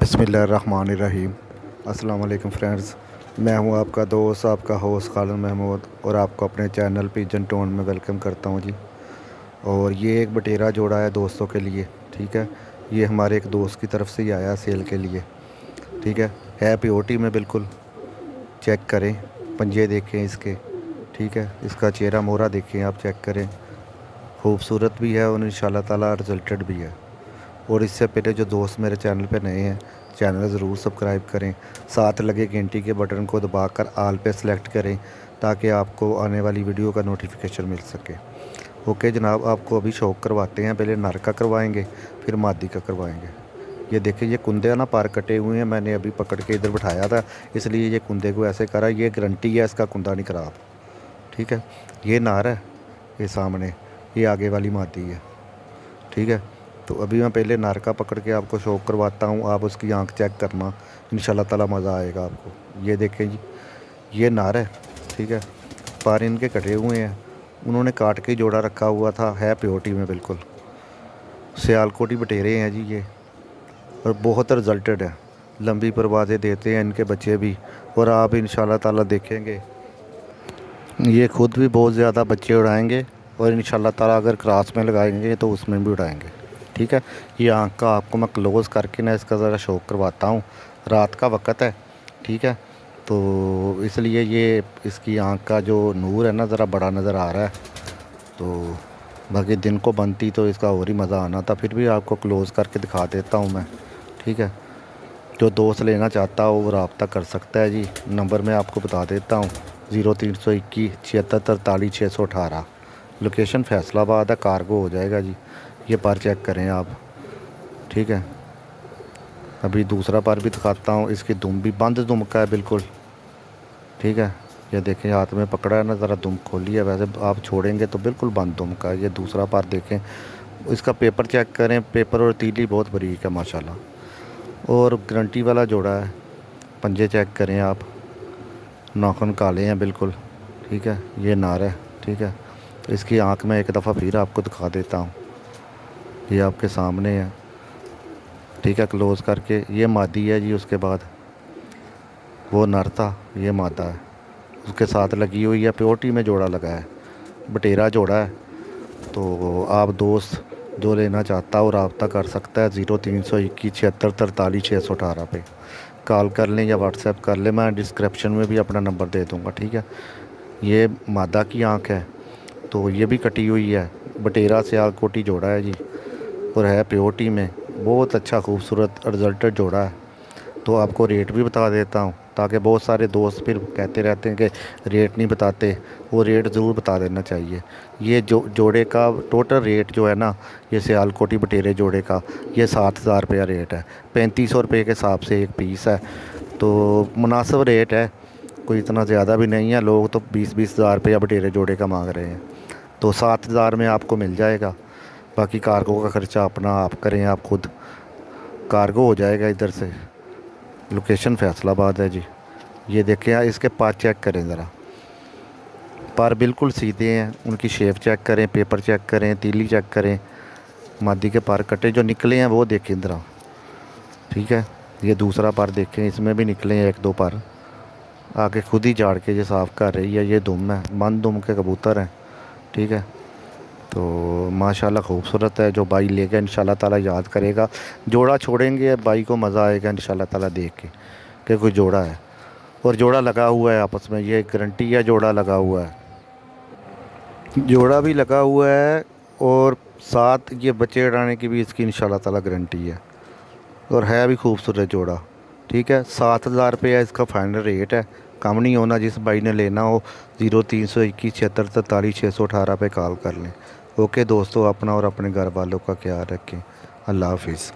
बिस्मिल्लाहिर्रहमानिर्रहीम। अस्सलाम वालेकुम फ्रेंड्स, मैं हूं आपका दोस्त, आपका होस्ट खालिद महमूद, और आपको अपने चैनल पिजन टोन में वेलकम करता हूं जी। और ये एक बटेरा जोड़ा है दोस्तों के लिए, ठीक है। ये हमारे एक दोस्त की तरफ से ही आया सेल के लिए, ठीक है पीओटी में बिल्कुल। चेक करें, पंजे देखें इसके, ठीक है। इसका चेहरा मोहरा देखें, आप चेक करें। खूबसूरत भी है और इंशाल्लाह ताला रिजल्टेड भी है। और इससे पहले जो दोस्त मेरे चैनल पे नए हैं, चैनल ज़रूर सब्सक्राइब करें। साथ लगे घंटी के बटन को दबाकर आल पे सेलेक्ट करें ताकि आपको आने वाली वीडियो का नोटिफिकेशन मिल सके। ओके जनाब, आपको अभी शौक करवाते हैं। पहले नर का करवाएंगे, फिर मादी का करवाएंगे। ये देखिए, ये कुंदे ना पार कटे हुए हैं। मैंने अभी पकड़ के इधर बिठाया था, इसलिए ये कुंदे को ऐसे करा। ये गारंटी है, इसका कुंदा नहीं ख़राब, ठीक है। ये नार है, ये सामने, ये आगे वाली मादी है, ठीक है। तो अभी मैं पहले नार का पकड़ के आपको शौक करवाता हूँ। आप उसकी आंख चेक करना, इंशाल्लाह ताला मज़ा आएगा आपको। ये देखें जी, ये नार है, ठीक है। पार इनके कटे हुए हैं, उन्होंने काट के जोड़ा रखा हुआ था। है प्योरिटी में बिल्कुल, सियालकोटी बटेरे हैं जी ये, और बहुत रिजल्टेड है। लंबी परवाज़ें देते हैं इनके बच्चे भी, और आप इंशाल्लाह ताला देखेंगे ये खुद भी बहुत ज़्यादा बच्चे उड़ाएंगे, और इंशाल्लाह ताला अगर क्रॉस में लगाएंगे तो उसमें भी उड़ाएंगे, ठीक है। ये आँख का आपको मैं क्लोज़ करके ना इसका ज़रा शौक करवाता हूँ। रात का वक्त है, ठीक है, तो इसलिए ये इसकी आँख का जो नूर है ना ज़रा बड़ा नज़र आ रहा है। तो बाकी दिन को बनती तो इसका और ही मज़ा आना था, फिर भी आपको क्लोज़ करके दिखा देता हूँ मैं, ठीक है। जो दोस्त लेना चाहता हो वो रब्ता कर सकता है जी। नंबर मैं आपको बता देता हूँ, 0321 76 43 618। लोकेशन फैसलाबाद है, कार्गो हो जाएगा जी। ये पर चेक करें आप, ठीक है। अभी दूसरा पर भी दिखाता हूँ। इसकी दुम भी बंद दुम का है बिल्कुल, ठीक है। ये देखें, हाथ में पकड़ा है ना, ज़रा दुम खोली है। वैसे आप छोड़ेंगे तो बिल्कुल बंद दुम का है। ये दूसरा पर देखें, इसका पेपर चेक करें। पेपर और तीली बहुत बारीक है माशाल्लाह, और गारंटी वाला जोड़ा है। पंजे चेक करें आप, नाखून काले हैं बिल्कुल, ठीक है। ये नार है, ठीक है। तो इसकी आँख में एक दफ़ा फिर आपको दिखा देता हूँ। ये आपके सामने है, ठीक है, क्लोज़ करके। ये मादी है जी, उसके बाद वो नर था, ये मादा है, उसके साथ लगी हुई है। प्योरिटी में जोड़ा लगा है, बटेरा जोड़ा है। तो आप दोस्त जो लेना चाहता हो रब्ता कर सकता है 0321 76 43 618 पे कॉल कर लें या व्हाट्सएप कर लें। मैं डिस्क्रिप्शन में भी अपना नंबर दे दूँगा, ठीक है। ये मादा की आँख है, तो ये भी कटी हुई है। बटेरा सियालकोटी जोड़ा है जी, और है प्योरिटी में। बहुत अच्छा खूबसूरत रिजल्टेड जोड़ा है। तो आपको रेट भी बता देता हूँ, ताकि बहुत सारे दोस्त फिर कहते रहते हैं कि रेट नहीं बताते। वो रेट ज़रूर बता देना चाहिए। ये जोड़े का टोटल रेट जो है ना, ये सियालकोटी बटेरे जोड़े का, ये 7,000 रुपया रेट है। 3500 रुपये के हिसाब से एक पीस है, तो मुनासिब रेट है, कोई इतना ज़्यादा भी नहीं है। लोग तो 20-20 हज़ार रुपया बटेरे जोड़े का मांग रहे हैं, तो 7,000 में आपको मिल जाएगा। बाकी कार्गो का ख़र्चा अपना आप करें, आप खुद। कार्गो हो जाएगा इधर से। लोकेशन फैसलाबाद है जी। ये देखें, इसके पार चेक करें ज़रा, पार बिल्कुल सीधे हैं। उनकी शेप चेक करें, पेपर चेक करें, तीली चेक करें। मादी के पार कटे जो निकले हैं वो देखें ज़रा, ठीक है। ये दूसरा पार देखें, इसमें भी निकले हैं 1-2 पार। आगे खुद ही झाड़ के ये साफ़ कर रही है। ये दुम है, बंद दुम के कबूतर हैं, ठीक है। तो माशाल्लाह खूबसूरत है। जो भाई लेगा इंशाल्लाह ताला याद करेगा। जोड़ा छोड़ेंगे भाई को मज़ा आएगा इंशाल्लाह ताला देख के कि कोई जोड़ा है, और जोड़ा लगा हुआ है आपस में। ये गारंटी है, जोड़ा लगा हुआ है, जोड़ा भी लगा हुआ है, और साथ ये बच्चे उड़ाने की भी इसकी इंशाल्लाह ताला गारंटी है। और है भी खूबसूरत जोड़ा, ठीक है। 7,000 रुपया इसका फाइनल रेट है, कम नहीं होना। जिस भाई ने लेना हो 0321 76 43 618 पे कॉल कर लें। ओके दोस्तों, अपना और अपने घर वालों का ख्याल रखें। अल्लाह हाफिज़।